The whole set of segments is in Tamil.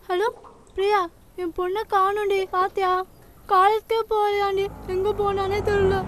ஹலோ பிரியா, என் பொண்ணை காணும்டி. பாத்தியா? காலேஜ்க்கே போகலையாண்டி. எங்க போனானே தெரியல.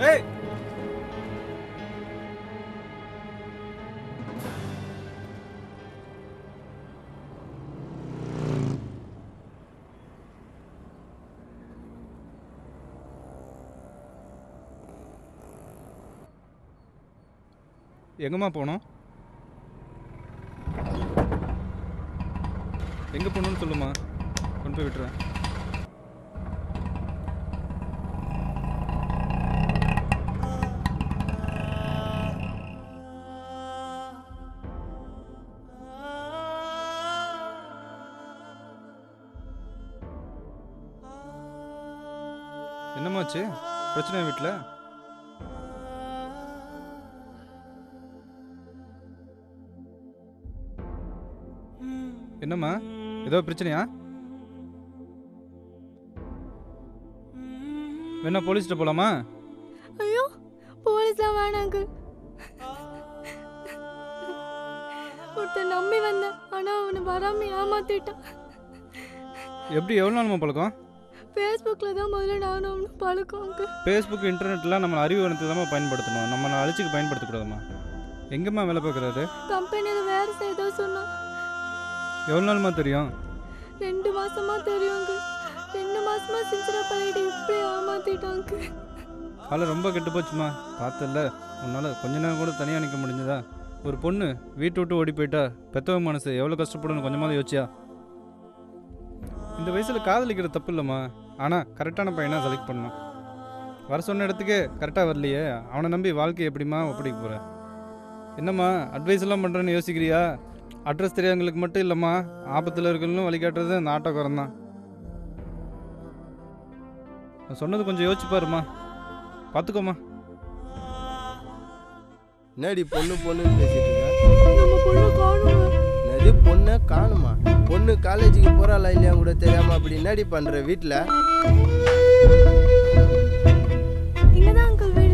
Hey! எங்கம்மா போனோம்? எங்கே போகணுன்னு சொல்லுமா, கொண்டு போய் விட்டுறேன். என்னமாச்சு? பிரச்சனை வீட்டில்? என்னம்மா, ஏதோ பிரச்சனையா? வேணா போலீஸ்கிட்ட போலாமா? ஐயோ, போலீஸ்லாம் வேணாங்க. ஒருத்தர் நம்பி வந்தேன், ஆனா அவனை வராம ஏமாத்திட்டான். எப்படி, எவ்வளோ நாளுமா பழக்கம்? ஃபேஸ்புக்கில் தான் முதல்ல நானும் அவனும் பழக்கம். ஃபேஸ்புக், இன்டர்நெட்லாம் நம்ம அறிவுவனத்தை தான் பயன்படுத்தணும், நம்ம அழிச்சுக்கு பயன்படுத்தக்கூடாதுமா. எங்கேம்மா வேலை பார்க்குறாரு? கம்பெனியில் வேறு செய்தோ சொன்னான். எவ்வளோ நாளுமா தெரியும்? 2 மாசமா தெரியுங்க. 2 மாசமா சின்சிரா பழகிட்டு இப்படி ஏமாத்திட்டாங்க. காலை ரொம்ப கெட்டு போச்சுமா. பார்த்தல, உன்னால் கொஞ்ச நேரம் கூட தனியாக நிற்க முடிஞ்சதா? ஒரு பொண்ணு வீட்டை விட்டு ஓடி போயிட்டா பெத்தவ மனசு எவ்வளோ கஷ்டப்படணும் கொஞ்சமாவது யோசிச்சியா? இந்த வயசில் காதலிக்கிற தப்பு இல்லைம்மா, ஆனால் கரெக்டான பையனாக செலக்ட் பண்ணணும். வர சொன்ன இடத்துக்கு கரெக்டாக வரலையே, அவனை நம்பி வாழ்க்கை எப்படிமா ஒப்படைக்க போகிற? என்னம்மா அட்வைஸ் எல்லாம் பண்ணுறேன்னு யோசிக்கிறியா? அட்ரஸ் தெரியாதவங்களுக்கு மட்டும் இல்லைம்மா, ஆபத்தில் இருக்கணும் வழிகாட்டுறது அந்த ஆட்டோக்காரன் தான். நான் சொன்னது கொஞ்சம் யோசிச்சு பாருமா, பார்த்துக்கோமா. என்னடி பொண்ணு பொண்ணுன்னு பேசிட்டு இருக்க? நம்ம பொண்ணு காணுங்க. என்னது பொண்ணை காணுமா? பொண்ணு காலேஜுக்கு போறாளா இல்லையா கூட தெரியாம அப்படி என்னடி பண்ற வீட்டில்? இங்கதான் அங்கிள் வீடு.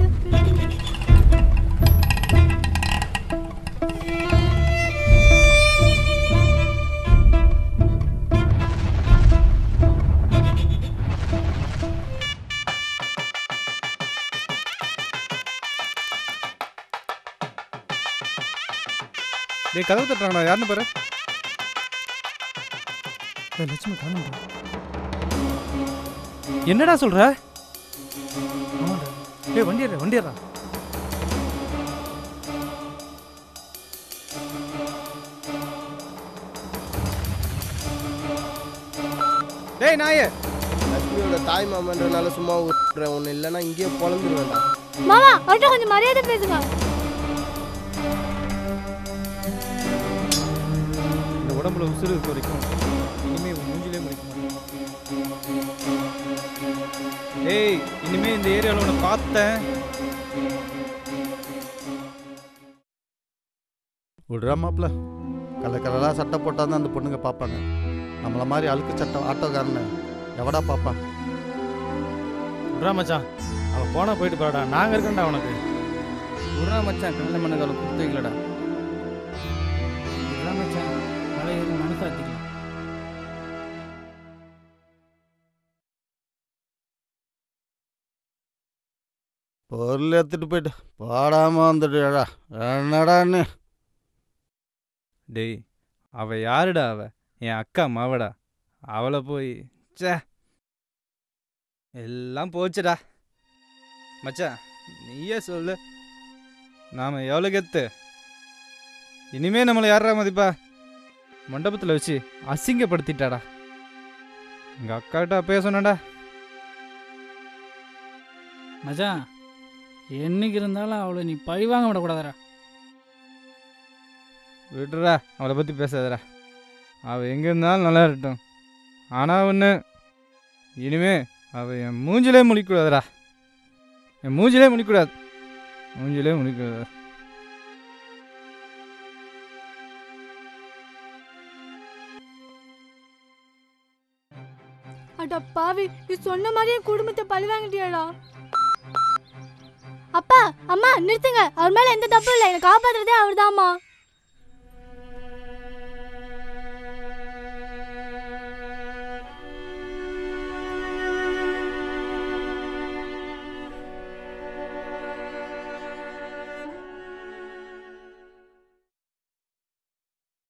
டேய், கதவு தட்டுறாங்கடா, யாருன்னு பாரு. லட்சுமி காணும். என்னடா சொல்ற? டேய் வண்டியறா. டேய் நாயே, லட்சுமியோட தாய் மாமன்றனால சும்மா விட்டுறேன், ஒன்று இல்லைன்னா இங்கேயே பொழந்துருவேன்டா. மாமா, அவர்கிட்ட கொஞ்சம் மரியாதை பேசுங்க. இந்த உடம்புல உசுறு இருக்க வரைக்கும் இனிமே மூஞ்சிலே முடிக்க மாட்டேன். ஏய், இனிமே இந்த ஏரியாவில் உன்னை பார்த்தேன். விடுறா மாப்பிள்ள, கலக்கலராக சட்டை போட்டால் தான் அந்த பொண்ணுங்க பார்ப்பாங்க. நம்மளை மாதிரி அழுக்கு சட்டை ஆட்டோக்காரன்னு எவடா பார்ப்பான்? விட்றா மச்சான், அவன் போனால் போயிட்டு போறாடா, நாங்கள் இருக்கேன்டா உனக்கு. விட்றா மச்சான், கல்யாணம் பண்ண காலம் கொடுத்து வைக்கலடா. விட்றா மச்சான், மலையில் மனசாத்திக்கலாம். பொருள் எடுத்துட்டு போயிட்டு போடாமல் வந்துடுடா. என்னடான்னு? டேய், அவ யாருடா? அவ என் அக்கா மாவடா. அவளை போய் சே, எல்லாம் போச்சுடா. மச்சான் நீயே சொல்லு, நாம் எவ்வளோ கெத்து. இனிமே நம்மளை யாரா மதிப்பா? மண்டபத்தில் வச்சு அசிங்கப்படுத்திட்டாடா. எங்கள் அக்காட்ட அப்பயே சொன்னடா. மச்சான் என்னைக்கு இருந்தாலும் அவளை நீ பழி வாங்க விடக்கூடாதரா. விடுறா, அவளை பற்றி பேசாதடா. அவள் எங்கே இருந்தாலும் நல்லா இருக்கட்டும். ஆனால் ஒன்று, இனிமே அவள் என் மூஞ்சிலே முழிக்கூடாதுடா. என் மூஞ்சிலே முழிக்கூடாது. மூஞ்சிலே முழிக்கூடாது. அட பாவி, நீ சொன்ன மாதிரியே குடும்பத்தை பழி வாங்கிட்டியாடா. அப்பா அம்மா நிறுத்துங்க, அவர் மேல எந்த தப்பும் இல்லை, என்னை காப்பாத்துறதே அவர்தாம்மா.